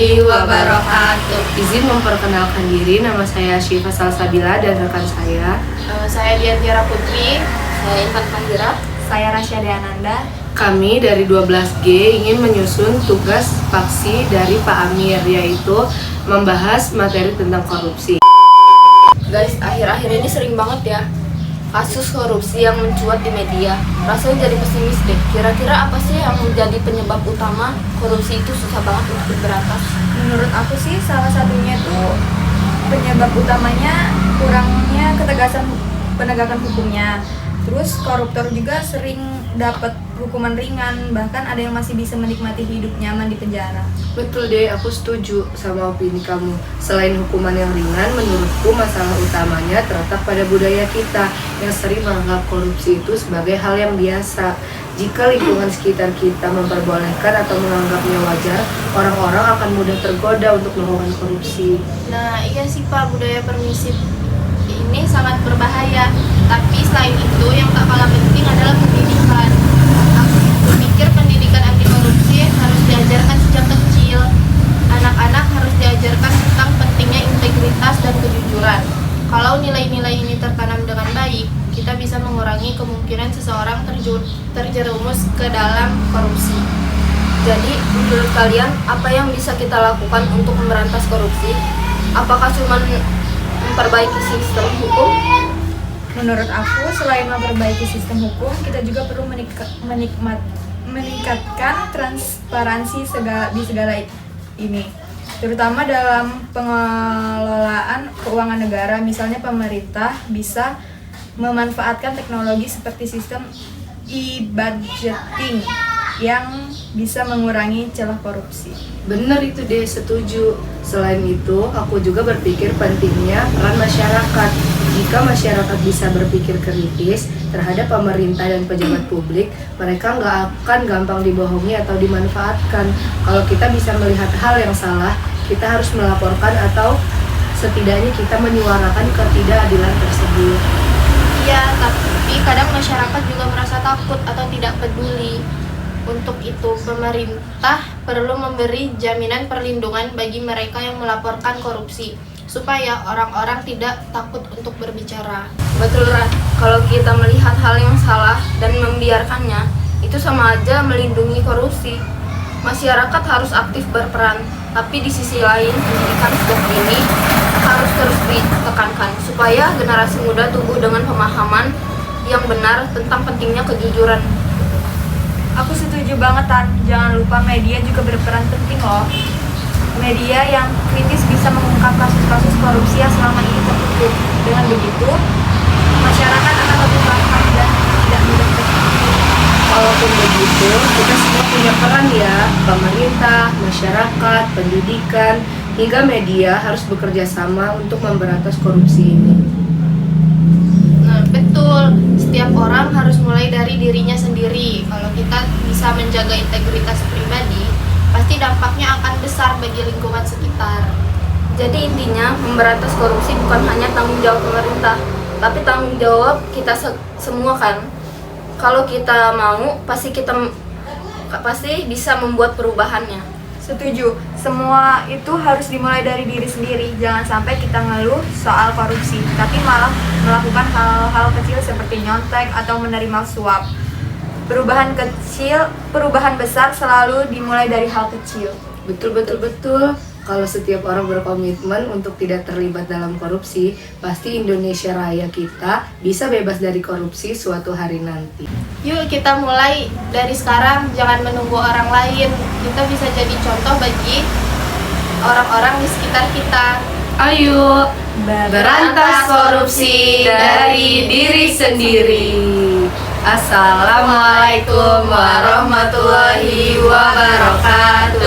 warahmatullahi wabarakatuh. Izin memperkenalkan diri, nama saya Syifa Salsabila dan rekan Saya Diantira Putri. Saya Intan Fahira. Saya Rasya Deananda. Kami dari 12G ingin menyusun tugas faksi dari Pak Amir, yaitu membahas materi tentang korupsi. Guys, akhir-akhir ini sering banget ya kasus korupsi yang mencuat di media. Rasanya jadi pesimis deh. Kira-kira apa sih yang menjadi penyebab utama korupsi itu susah banget untuk diberantas? Menurut aku sih salah satunya itu penyebab utamanya kurangnya ketegasan penegakan hukumnya. Terus koruptor juga sering dapat hukuman ringan, bahkan ada yang masih bisa menikmati hidup nyaman di penjara. Betul deh, aku setuju sama opini kamu. Selain hukuman yang ringan, menurutku masalah utamanya terletak pada budaya kita yang sering menganggap korupsi itu sebagai hal yang biasa. Jika lingkungan sekitar kita memperbolehkan atau menganggapnya wajar, orang-orang akan mudah tergoda untuk melakukan korupsi. Nah, iya sih Pak, budaya permisif ini sangat berbahaya. Tapi selain itu, yang tak kalah penting adalah pendidikan. Aku berpikir pendidikan anti korupsi harus diajarkan sejak kecil. Anak-anak harus diajarkan tentang pentingnya integritas dan kejujuran. Kalau nilai-nilai ini tertanam dengan baik, kita bisa mengurangi kemungkinan seseorang terjerumus ke dalam korupsi. Jadi, menurut kalian, apa yang bisa kita lakukan untuk memberantas korupsi? Apakah cuma memperbaiki sistem hukum? Menurut aku, selain memperbaiki sistem hukum, kita juga perlu meningkatkan transparansi di segala ini, terutama dalam pengelolaan keuangan negara. Misalnya pemerintah bisa memanfaatkan teknologi seperti sistem e-budgeting yang bisa mengurangi celah korupsi. Bener itu deh, setuju. Selain itu, aku juga berpikir pentingnya peran masyarakat. Jika masyarakat bisa berpikir kritis terhadap pemerintah dan pejabat publik, mereka nggak akan gampang dibohongi atau dimanfaatkan. Kalau kita bisa melihat hal yang salah, kita harus melaporkan atau setidaknya kita menyuarakan ketidakadilan tersebut. Iya, tapi kadang masyarakat juga merasa takut atau tidak peduli. Untuk itu, pemerintah perlu memberi jaminan perlindungan bagi mereka yang melaporkan korupsi, supaya orang-orang tidak takut untuk berbicara. Betul, Ran. Kalau kita melihat hal yang salah dan membiarkannya, itu sama aja melindungi korupsi. Masyarakat harus aktif berperan, tapi di sisi lain, pendidikan sejak dini harus terus ditekankan, supaya generasi muda tumbuh dengan pemahaman yang benar tentang pentingnya kejujuran. Aku setuju banget, Tan. Jangan lupa media juga berperan penting loh. Media yang kritis bisa mengungkap kasus-kasus korupsi yang selama ini tertutup. Dengan begitu, masyarakat akan lebih paham dan tidak mudah tertipu. Walaupun begitu, kita semua punya peran ya. Pemerintah, masyarakat, pendidikan, hingga media harus bekerja sama untuk memberantas korupsi ini. Nah, betul. Setiap orang harus mulai dari dirinya sendiri. Kalau kita bisa menjaga integritas pribadi, pasti dampaknya akan besar bagi lingkungan sekitar. Jadi intinya, memberantas korupsi bukan hanya tanggung jawab pemerintah, tapi tanggung jawab kita semua kan. Kalau kita mau, pasti bisa membuat perubahannya. Setuju, semua itu harus dimulai dari diri sendiri. Jangan sampai kita ngeluh soal korupsi, tapi malah melakukan hal-hal kecil seperti nyontek atau menerima suap. Perubahan besar selalu dimulai dari hal kecil. Betul. Kalau setiap orang berkomitmen untuk tidak terlibat dalam korupsi, pasti Indonesia Raya kita bisa bebas dari korupsi suatu hari nanti. Yuk kita mulai dari sekarang, jangan menunggu orang lain. Kita bisa jadi contoh bagi orang-orang di sekitar kita. Ayo, berantas korupsi dari diri sendiri. Assalamualaikum warahmatullahi wabarakatuh.